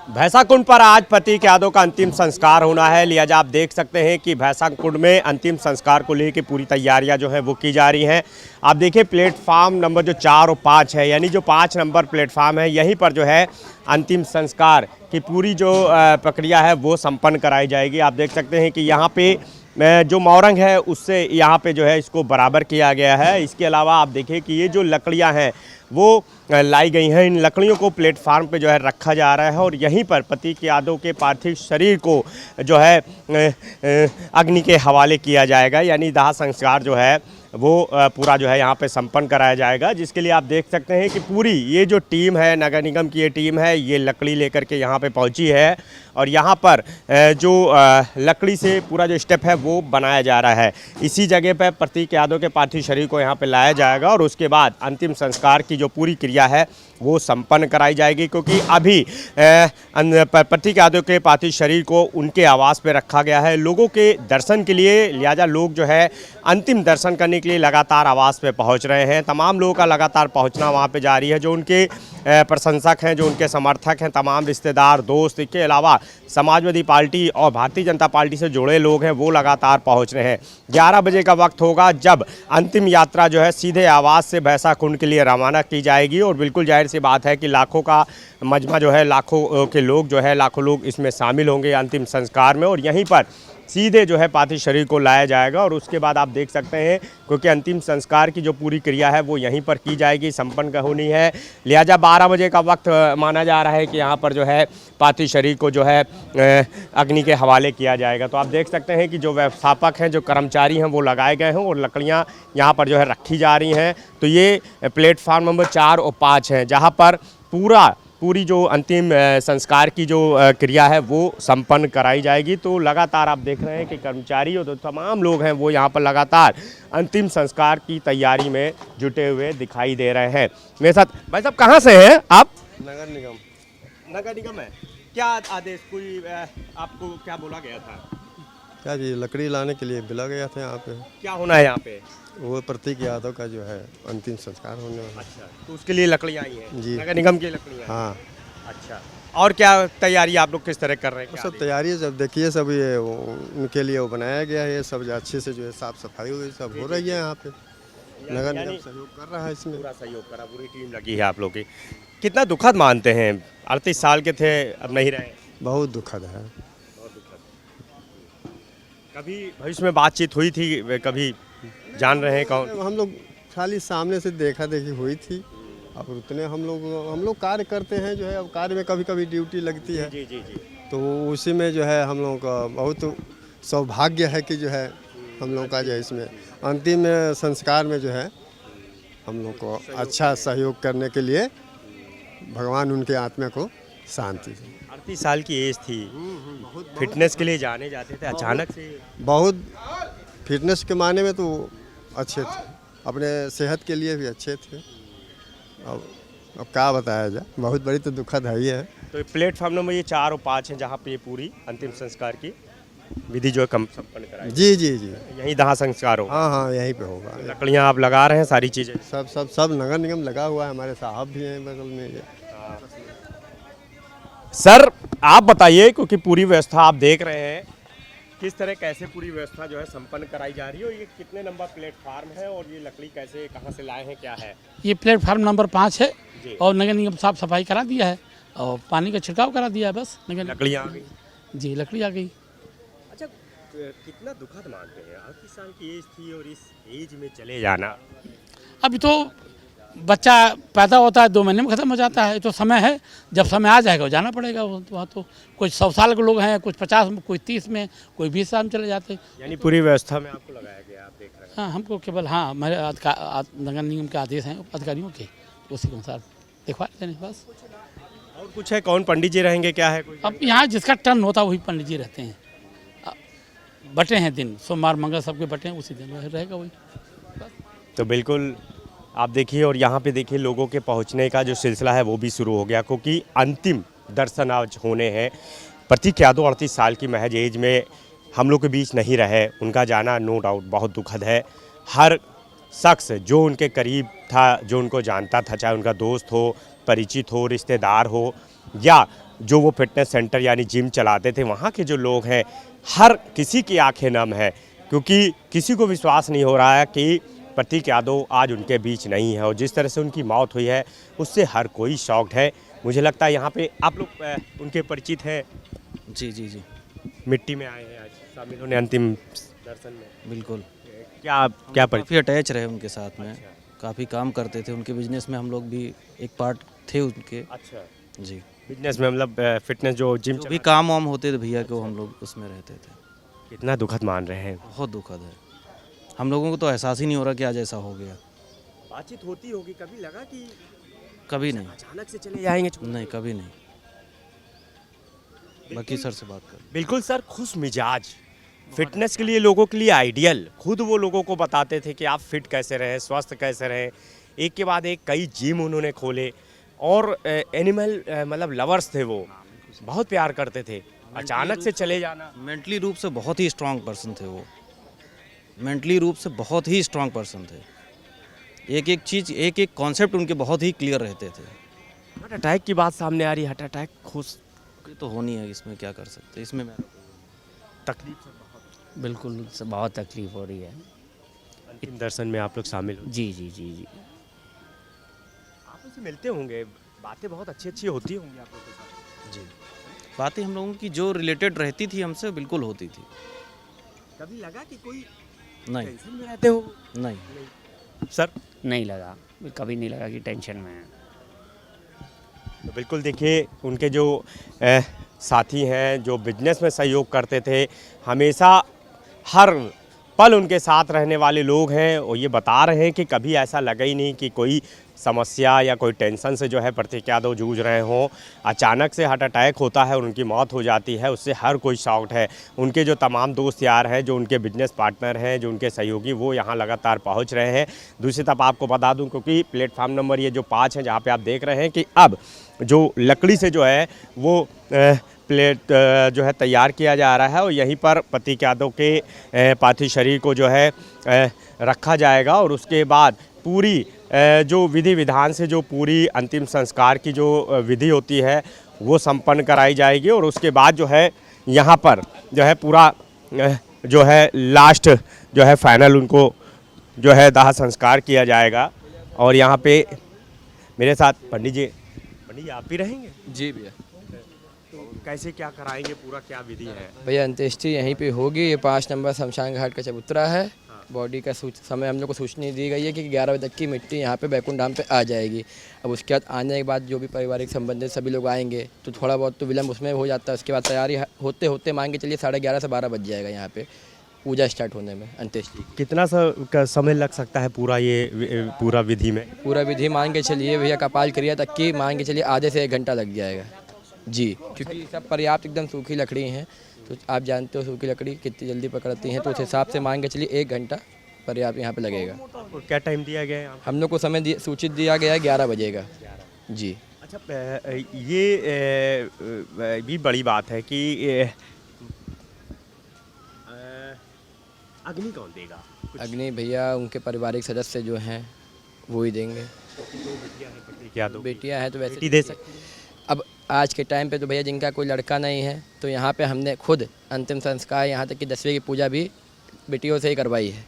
भैंसाकुंड पर आज प्रतीक यादव का अंतिम संस्कार होना है। लिहाजा आप देख सकते हैं कि भैंसाकुंड में अंतिम संस्कार को लेकर पूरी तैयारियां जो है वो की जा रही हैं। आप देखिए प्लेटफार्म नंबर जो 4 और 5 है, यानी जो 5 नंबर प्लेटफार्म है, यहीं पर जो है अंतिम संस्कार की पूरी जो प्रक्रिया है वो संपन्न कराई जाएगी। आप देख सकते हैं कि यहाँ पे जो मौरंग है उससे यहाँ पे जो है इसको बराबर किया गया है। इसके अलावा आप देखिए कि ये जो लकड़ियाँ हैं वो लाई गई हैं। इन लकड़ियों को प्लेटफार्म पे जो है रखा जा रहा है और यहीं पर प्रतीक यादव के पार्थिव शरीर को जो है अग्नि के हवाले किया जाएगा, यानी दाह संस्कार जो है वो पूरा जो है यहाँ पे संपन्न कराया जाएगा। जिसके लिए आप देख सकते हैं कि पूरी ये जो टीम है, नगर निगम की ये टीम है, ये लकड़ी लेकर के यहाँ पे पहुँची है और यहाँ पर जो लकड़ी से पूरा जो स्टेप है वो बनाया जा रहा है। इसी जगह पर प्रतीक यादव के पार्थिव शरीर को यहाँ पे लाया जाएगा और उसके बाद अंतिम संस्कार की जो पूरी क्रिया है वो संपन्न कराई जाएगी, क्योंकि अभी प्रतीक यादव के पार्थिव शरीर को उनके आवास पे रखा गया है लोगों के दर्शन के लिए। लिहाजा लोग जो है अंतिम दर्शन करने के लिए लगातार आवास पे पहुंच रहे हैं। तमाम लोगों का लगातार पहुंचना वहां पे जारी है। जो उनके प्रशंसक हैं, जो उनके समर्थक हैं, तमाम रिश्तेदार, दोस्त, इसके अलावा समाजवादी पार्टी और भारतीय जनता पार्टी से जुड़े लोग हैं, वो लगातार पहुँच रहे हैं। 11 बजे का वक्त होगा जब अंतिम यात्रा जो है सीधे आवास से भैंसाकुंड के लिए रवाना की जाएगी और बिल्कुल जाहिर सी बात है कि लाखों का मजमा जो है, लाखों के लोग जो है, लाखों लोग इसमें शामिल होंगे अंतिम संस्कार में और यहीं पर सीधे जो है पार्थिव शरीर को लाया जाएगा। और उसके बाद आप देख सकते हैं क्योंकि अंतिम संस्कार की जो पूरी क्रिया है वो यहीं पर की जाएगी, संपन्न होनी है। लिहाजा 12 बजे का वक्त माना जा रहा है कि यहाँ पर जो है पार्थिव शरीर को जो है अग्नि के हवाले किया जाएगा। तो आप देख सकते हैं कि जो व्यवस्थापक हैं, जो कर्मचारी हैं, वो लगाए गए हैं और लकड़ियाँ यहाँ पर जो है रखी जा रही हैं। तो ये प्लेटफार्म नंबर 4 और 5 हैं जहाँ पर पूरी जो अंतिम संस्कार की जो क्रिया है वो संपन्न कराई जाएगी। तो लगातार आप देख रहे हैं कि कर्मचारी और तमाम लोग हैं वो यहाँ पर लगातार अंतिम संस्कार की तैयारी में जुटे हुए दिखाई दे रहे हैं। मेरे साथ भाई साहब, कहाँ से हैं आप? नगर निगम। नगर निगम है। क्या आदेश, कोई आपको क्या बोला गया था? क्या जी, लकड़ी लाने के लिए बुला गया था यहाँ पे। क्या होना है यहाँ पे? वो प्रतीक यादव का जो है अंतिम संस्कार होने वाला। अच्छा, तो उसके लिए लकड़ियाँ आई हैं जी। नगर निगम की लकड़ियाँ? हाँ। अच्छा, और क्या तैयारी आप लोग किस तरह कर रहे हैं? सब तैयारी जब देखिए, सब ये उनके लिए वो बनाया गया है, ये सब अच्छे से जो है साफ सफाई हुई सब हो रही है यहाँ पे। नगर निगम सहयोग कर रहा है इसमें, पूरा सहयोग करा, पूरी टीम लगी है आप लोग की। कितना दुखद मानते हैं? 38 साल के थे, अब नहीं रहे। बहुत दुखद है। बहुत दुखद। कभी भविष्य में बातचीत हुई थी? कभी जान रहे हैं कौन? हम लोग खाली सामने से देखा देखी हुई थी। अब उतने हम लोग कार्य करते हैं जो है, अब कार्य में कभी कभी ड्यूटी लगती है। जी जी जी। तो उसी में जो है हम लोगों का बहुत सौभाग्य है कि जो है हम लोग का जो है इसमें अंतिम संस्कार में जो है हम लोग को अच्छा सहयोग करने के लिए भगवान उनके आत्मा को शांति दे। 38 साल की एज थी, फिटनेस के लिए जाने जाते थे, अचानक से बहुत फिटनेस के माने में तो अच्छे थे, अपने सेहत के लिए भी अच्छे थे। अब क्या बताया जाए, बहुत बड़ी तो दुखद है ही है। तो प्लेटफार्म नंबर ये 4 और 5 है जहाँ पे ये पूरी अंतिम संस्कार की विधि जो है संपन्न कराई। जी जी जी, यहीं दाह संस्कार हो? हाँ हाँ, यहीं पे होगा। लकड़ियाँ आप लगा रहे हैं, सारी चीज़ें? सब नगर निगम लगा हुआ है, हमारे साहब भी हैं बगल में। ये सर आप बताइए, क्योंकि पूरी व्यवस्था आप देख रहे हैं, किस तरह कैसे पूरी व्यवस्था जो है संपन्न कराई जा रही है और ये कितने नंबर प्लेटफार्म है और ये लकड़ी कैसे, कहाँ से लाए हैं, क्या है? ये प्लेटफार्म नंबर 5 है और नगर निगम साफ सफाई करा दिया है और पानी का छिड़काव करा दिया है बस। लकड़ियाँ आ गई? जी, लकड़ी आ गई। अच्छा, कितना दुखद मानते हैं? 38 साल की एज थी और इस एज में चले जाना। अभी तो बच्चा पैदा होता है 2 महीने में ख़त्म हो जाता है, तो समय है, जब समय आ जाएगा जाना पड़ेगा। वहाँ तो कुछ 100 साल के लोग हैं, कुछ 50 में, कोई 30 में, कोई 20 साल में चले जाते हैं। यानी पूरी व्यवस्था में आपको लगाया गया, आप देख रहे हैं? हाँ, हमको केवल हमारे नगर निगम के आदेश हैं अधिकारियों के, उसी के अनुसार दिखवा देते हैं बस। और कुछ है? कौन पंडित जी रहेंगे, क्या है कोई? अब यहाँ जिसका टर्न होता है वही पंडित जी रहते हैं। बटे हैं दिन, सोमवार मंगल सबके बटे हैं, उसी दिन रहेगा वही। तो बिल्कुल आप देखिए, और यहाँ पे देखिए लोगों के पहुँचने का जो सिलसिला है वो भी शुरू हो गया, क्योंकि अंतिम दर्शन आज होने हैं। प्रतीक यादव 38 साल की महज एज में हम लोग के बीच नहीं रहे, उनका जाना नो डाउट बहुत दुखद है। हर शख्स जो उनके करीब था, जो उनको जानता था, चाहे उनका दोस्त हो, परिचित हो, रिश्तेदार हो या जो वो फिटनेस सेंटर यानी जिम चलाते थे, वहाँ के जो लोग हैं, हर किसी की आंखें नम है, क्योंकि किसी को विश्वास नहीं हो रहा है कि प्रतीक यादव आज उनके बीच नहीं है। और जिस तरह से उनकी मौत हुई है उससे हर कोई शॉक्ड है। मुझे लगता है यहाँ पे आप लोग उनके परिचित हैं, जी जी जी मिट्टी में आए हैं, आज शामिल होने अंतिम दर्शन में। बिल्कुल। क्या क्या परिचित? काफ़ी अटैच रहे उनके साथ में, काफ़ी काम करते थे उनके बिजनेस में, हम लोग भी एक पार्ट थे उनके। अच्छा, जी, बिजनेस में मतलब फिटनेस जो जिम जो भी काम वाम होते थे भैया को हम लोग उसमें रहते थे। कितना दुखद मान रहे हैं। बहुत दुखद है, हम लोगों को तो एहसास ही नहीं हो रहा कि आज ऐसा हो गया। बातचीत होती होगी, कभी लगा कि कभी नहीं, अचानक से चले जाएंगे? नहीं कभी नहीं। बाकी सर से बात कर। बिल्कुल सर, खुश मिजाज, फिटनेस के लिए, लोगों के लिए आइडियल। खुद वो लोगों को बताते थे कि आप फिट कैसे रहें, स्वस्थ कैसे रहें। एक के बाद एक कई जिम उन्होंने खोले और एनिमल मतलब लवर्स थे वो, बहुत प्यार करते थे। अचानक से चले जाना। मेंटली रूप से बहुत ही स्ट्रांग पर्सन थे वो, मेंटली रूप से बहुत ही स्ट्रांग पर्सन थे। एक एक चीज़, एक एक कॉन्सेप्ट उनके बहुत ही क्लियर रहते थे। हार्ट अटैक की बात सामने आ रही है, हार्ट अटैक खुश ये तो होनी है, इसमें क्या कर सकते, इसमें मैं तकलीफ से बहुत। बिल्कुल बहुत तकलीफ हो रही है। अंतिम दर्शन में आप लोग शामिल हो, जी जी जी जी। आप उनसे मिलते होंगे, बातें बहुत अच्छी अच्छी होती होंगी आप लोगों के साथ। जी, बातें हम लोगों की जो रिलेटेड रहती थी हमसे बिल्कुल होती थी। कभी लगा कि कोई नहीं टेंशन में रहते हो? नहीं, सर नहीं लगा, कभी नहीं लगा कि टेंशन में है। तो बिल्कुल देखिए, उनके जो साथी हैं, जो बिजनेस में सहयोग करते थे, हमेशा हर पल उनके साथ रहने वाले लोग हैं, और ये बता रहे हैं कि कभी ऐसा लगा ही नहीं कि कोई समस्या या कोई टेंशन से जो है प्रतीक यादव जूझ रहे हों। अचानक से हार्ट अटैक होता है और उनकी मौत हो जाती है, उससे हर कोई शॉक्ड है। उनके जो तमाम दोस्त यार हैं, जो उनके बिजनेस पार्टनर हैं, जो उनके सहयोगी, वो यहाँ लगातार पहुँच रहे हैं। दूसरी तरफ आपको बता दूँ, क्योंकि प्लेटफार्म नंबर ये जो 5 है, जहाँ पर आप देख रहे हैं कि अब जो लकड़ी से जो है वो प्लेट जो है तैयार किया जा रहा है, और यहीं पर प्रतीक यादव के पार्थिव शरीर को जो है रखा जाएगा। और उसके बाद पूरी जो विधि विधान से जो पूरी अंतिम संस्कार की जो विधि होती है वो संपन्न कराई जाएगी। और उसके बाद जो है यहाँ पर जो है पूरा जो है लास्ट जो है फाइनल उनको जो है दाह संस्कार किया जाएगा। और यहाँ पे मेरे साथ पंडित जी आप भी रहेंगे? जी भैया। तो कैसे क्या कराएंगे, पूरा क्या विधि है? भैया अंत्येष्टि यहीं पे होगी। ये 5 नंबर शमशान घाट का चबूतरा है। बॉडी का समय हम लोग को सूचना दी गई है कि 11 बजे तक की मिट्टी यहाँ पे बैकुंठ धाम पे आ जाएगी। अब उसके बाद आने के बाद जो भी पारिवारिक संबंधित सभी लोग आएंगे तो थोड़ा बहुत तो विलम्ब उसमें हो जाता है। उसके बाद तैयारी होते होते मान के चलिए 11:30 से 12 बज जाएगा यहाँ पे पूजा स्टार्ट होने में अंत्येष्टि। कितना समय लग सकता है पूरा ये पूरा विधि में? पूरा विधि मान के चलिए भैया कपाल क्रिया तक की मान के चलिए आधे से 1 घंटा लग जाएगा जी, क्योंकि सब पर्याप्त एकदम सूखी लकड़ी हैं। तो आप जानते हो सूखी लकड़ी कितनी जल्दी पकड़ती हैं, तो उस हिसाब से मान के चलिए 1 घंटा पर्याप्त यहाँ पे लगेगा। और क्या टाइम दिया गया है? हम लोग को समय सूचित दिया गया है 11 बजे का जी। अच्छा, ये भी बड़ी बात है कि अग्नि कौन देगा? अग्नि भैया उनके पारिवारिक सदस्य जो हैं वो ही देंगे। बेटियां हैं तो वैसे बेटी दे सकती है। अब आज के टाइम पे तो भैया जिनका कोई लड़का नहीं है तो यहाँ पे हमने खुद अंतिम संस्कार यहाँ तक कि 10वीं की पूजा भी बेटियों से ही करवाई है।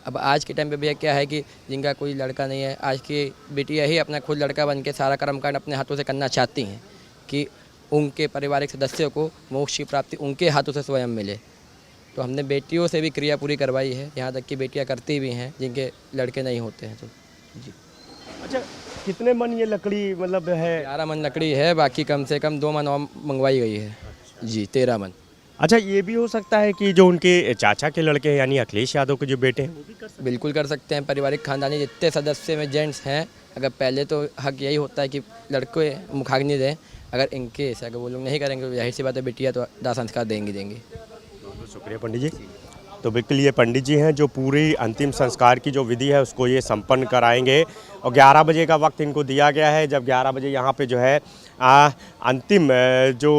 अब आज के टाइम पे भैया क्या है कि जिनका कोई लड़का नहीं है, आज की बेटियाँ ही अपना खुद लड़का बन के सारा कर्मकांड अपने हाथों से करना चाहती हैं कि उनके पारिवारिक सदस्यों को मोक्ष की प्राप्ति उनके हाथों से स्वयं मिले। तो हमने बेटियों से भी क्रिया पूरी करवाई है, यहाँ तक कि बेटियाँ करती भी हैं जिनके लड़के नहीं होते हैं तो जी। अच्छा, कितने मन ये लकड़ी मतलब है? 11 मन लकड़ी है, बाकी कम से कम 2 मन और मंगवाई गई है जी, 13 मन। अच्छा, ये भी हो सकता है कि जो उनके चाचा के लड़के हैं यानी अखिलेश यादव के जो बेटे हैं वो भी कर सकते हैं? बिल्कुल कर सकते हैं। पारिवारिक खानदानी जितने सदस्य में जेंट्स हैं, अगर पहले तो हक यही होता है कि लड़के मुखाग्नि दें, अगर इनके अगर वो लोग नहीं करेंगे तो जाहिर सी बात है बेटियाँ तो दाह संस्कार देंगी। बहुत शुक्रिया पंडित जी। तो बिल्कुल ये पंडित जी हैं जो पूरी अंतिम संस्कार की जो विधि है उसको ये संपन्न कराएंगे। और 11 बजे का वक्त इनको दिया गया है। जब 11 बजे यहाँ पे जो है अंतिम जो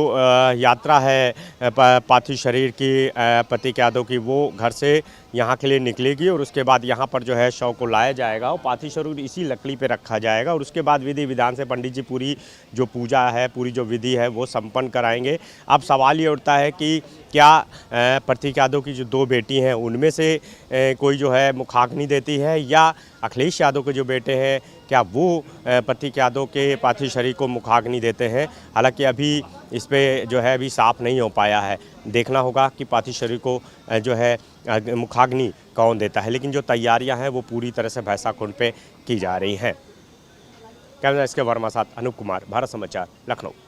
यात्रा है पार्थिव शरीर की प्रतीक यादव की, वो घर से यहाँ के लिए निकलेगी और उसके बाद यहाँ पर जो है शव को लाया जाएगा और पार्थिव शरीर इसी लकड़ी पे रखा जाएगा और उसके बाद विधि विधान से पंडित जी पूरी जो पूजा है, पूरी जो विधि है वो संपन्न कराएंगे। अब सवाल ये उठता है कि क्या प्रतीक यादव की जो 2 बेटी हैं उनमें से कोई जो है मुखाग्नि देती है या अखिलेश यादव के जो बेटे हैं क्या वो प्रतीक यादव के पार्थिव शरीर को मुखाग्नि देते हैं। हालांकि अभी इस पे जो है अभी साफ नहीं हो पाया है। देखना होगा कि पार्थिव शरीर को जो है मुखाग्नि कौन देता है, लेकिन जो तैयारियां हैं वो पूरी तरह से भैंसा कुंड पे की जा रही हैं। कैमरा इसके वर्मा साथ अनूप कुमार, भारत समाचार, लखनऊ।